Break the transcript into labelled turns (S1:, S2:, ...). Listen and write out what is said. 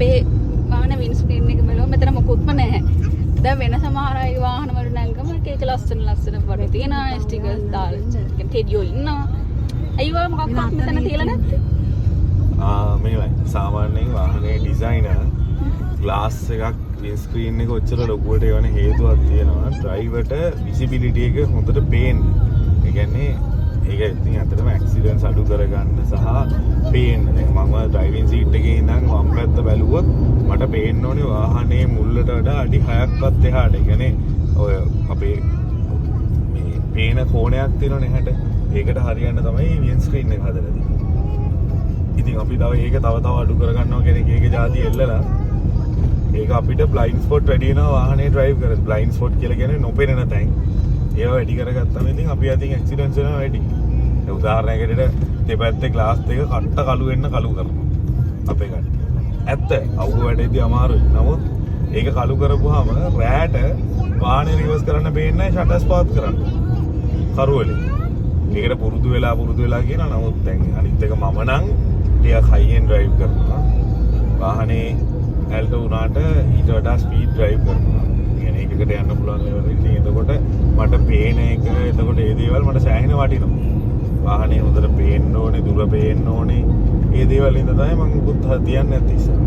S1: අපේ වාහන win screen එක බලුවම මෙතන මොකුත්ම නැහැ. දැන් වෙන සමහර අය වාහන වල නැංගම ඒක ලස්සන වගේ තියෙනවා ස්ටිකර්ස් දාලා ටෙඩියෝ ඉන්නවා. අයියෝ මොකක්වත් මෙතන තියලා නැත්තේ.
S2: මේවයි සාමාන්‍යයෙන් වාහනේ ඩිසයිනර් ග්ලාස් එකක් වින් ස්ක්‍රීන් එක ඔච්චර ලොකුවට එවන හේතුවක් තියෙනවා ඩ්‍රයිවර්ට විසිබිලිටි එක හොඳට පේන්න. ඒ කියන්නේ ඒක ඉතින් අතරම ඇක්සිඩන්ට්ස් අඩු කරගන්න සහ පේන්න. දැන් මම ඩ්‍රයිවිං සීට් එකේ ඉඳන් වම් පැත්ත බැලුවොත් මට පේන්න ඕනේ වාහනේ මුල්ලට වඩා අඩි 6ක්වත් එහාට. ඒ කියන්නේ ඔය අපේ මේ පේන කෝණයක් තියෙනවනේ හැට. ඒකට හරියන්න තමයි වින් ස්ක්‍රීන් එක හදලා තියෙන්නේ. ඉතින් අපි තව ඒක තව අඩු කරගන්නවා කියන එක જાති එල්ලලා ඒක අපිට බ්ලයින්ඩ් ස්පොට් වැඩි වෙනවා වාහනේ ඩ්‍රයිව් කරද්දී. බ්ලයින්ඩ් ස්පොට් කියලා කියන්නේ නොපෙනෙන තැන්. ඒවා වැඩි කරගත්තම ඉතින් අපි අතින් ඇක්සිඩන්ට්ස් වෙනවා වැඩි. ඒ උදාහරණයකට දෙපැත්තේ ග්ලාස් දෙක කට්ට කළු වෙන්න කළු කරනවා. අපේ කට්ට. ඇත්ත අවුව වැඩේදී අමාරුයි. නමුත් ඒක කළු කරපුවාම රෑට වාහනේ රිවර්ස් කරන්න බේන්නේ නැහැ ෂටර්ස් පාත් කරන්න. කරුවලේ. ඒකට පුරුදු වෙලා කියනවා. නමුත් දැන් අනිත් එක මම නම් ටිකක් හයියෙන් ඩ්‍රයිව් කරනවා. වාහනේ ඇල්ට වුණාට ඊට වඩා ස්පීඩ් ඩ්‍රයිව් කරනවා. කියන්නේ එකකට යන්න පුළුවන් ලෙවල් එකේ. එතකොට මට පේන එක එතකොට ඒ දේවල් මට සෑහෙන වටිනවා. වාහනේ හොඳට පේන්න ඕනේ, දුර පේන්න ඕනේ. ඒ දේවල් ඉඳන් තමයි මම මුකුත් තියන්නේ නැති ඉස්සර.